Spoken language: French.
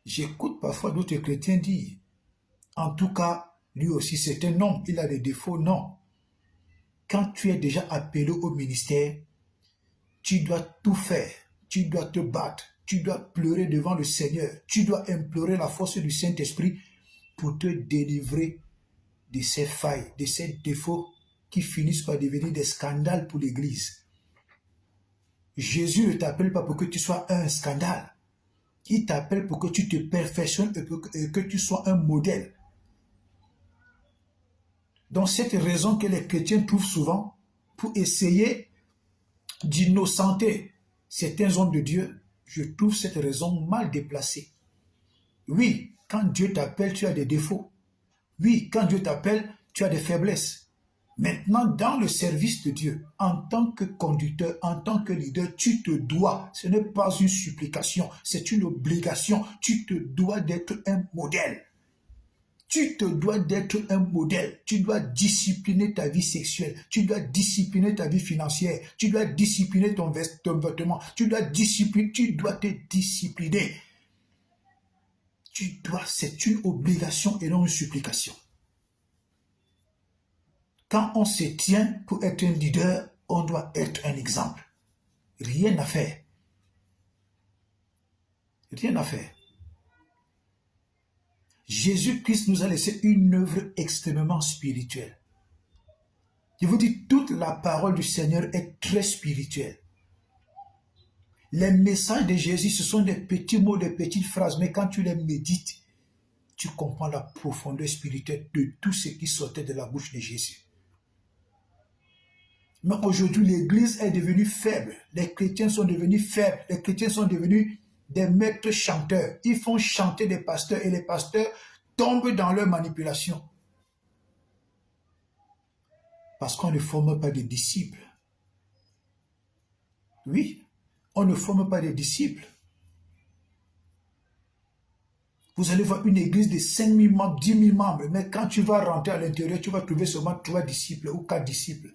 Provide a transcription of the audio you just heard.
J'écoute parfois d'autres chrétiens dire, en tout cas, lui aussi c'est un homme, il a des défauts. Non. Quand tu es déjà appelé au ministère, tu dois tout faire, tu dois te battre, tu dois pleurer devant le Seigneur, tu dois implorer la force du Saint-Esprit pour te délivrer de ces failles, de ces défauts qui finissent par devenir des scandales pour l'Église. Jésus ne t'appelle pas pour que tu sois un scandale. Il t'appelle pour que tu te perfectionnes et que tu sois un modèle. Donc cette raison que les chrétiens trouvent souvent pour essayer d'innocenter certains hommes de Dieu, je trouve cette raison mal déplacée. Oui, quand Dieu t'appelle, tu as des défauts. Oui, quand Dieu t'appelle, tu as des faiblesses. Maintenant, dans le service de Dieu, en tant que conducteur, en tant que leader, tu te dois, ce n'est pas une supplication, c'est une obligation, tu te dois d'être un modèle. Tu te dois d'être un modèle. Tu dois discipliner ta vie sexuelle. Tu dois discipliner ta vie financière. Tu dois discipliner ton vêtement. Tu dois te discipliner. C'est une obligation et non une supplication. Quand on se tient pour être un leader, on doit être un exemple. Rien à faire. Rien à faire. Jésus-Christ nous a laissé une œuvre extrêmement spirituelle. Je vous dis, toute la parole du Seigneur est très spirituelle. Les messages de Jésus, ce sont des petits mots, des petites phrases, mais quand tu les médites, tu comprends la profondeur spirituelle de tout ce qui sortait de la bouche de Jésus. Mais aujourd'hui, l'Église est devenue faible. Les chrétiens sont devenus faibles. Les chrétiens sont devenus des maîtres chanteurs. Ils font chanter des pasteurs et les pasteurs tombent dans leur manipulation. Parce qu'on ne forme pas de disciples. Oui, on ne forme pas de disciples. Vous allez voir une église de 5 000 membres, 10 000 membres, mais quand tu vas rentrer à l'intérieur, tu vas trouver seulement 3 disciples ou 4 disciples.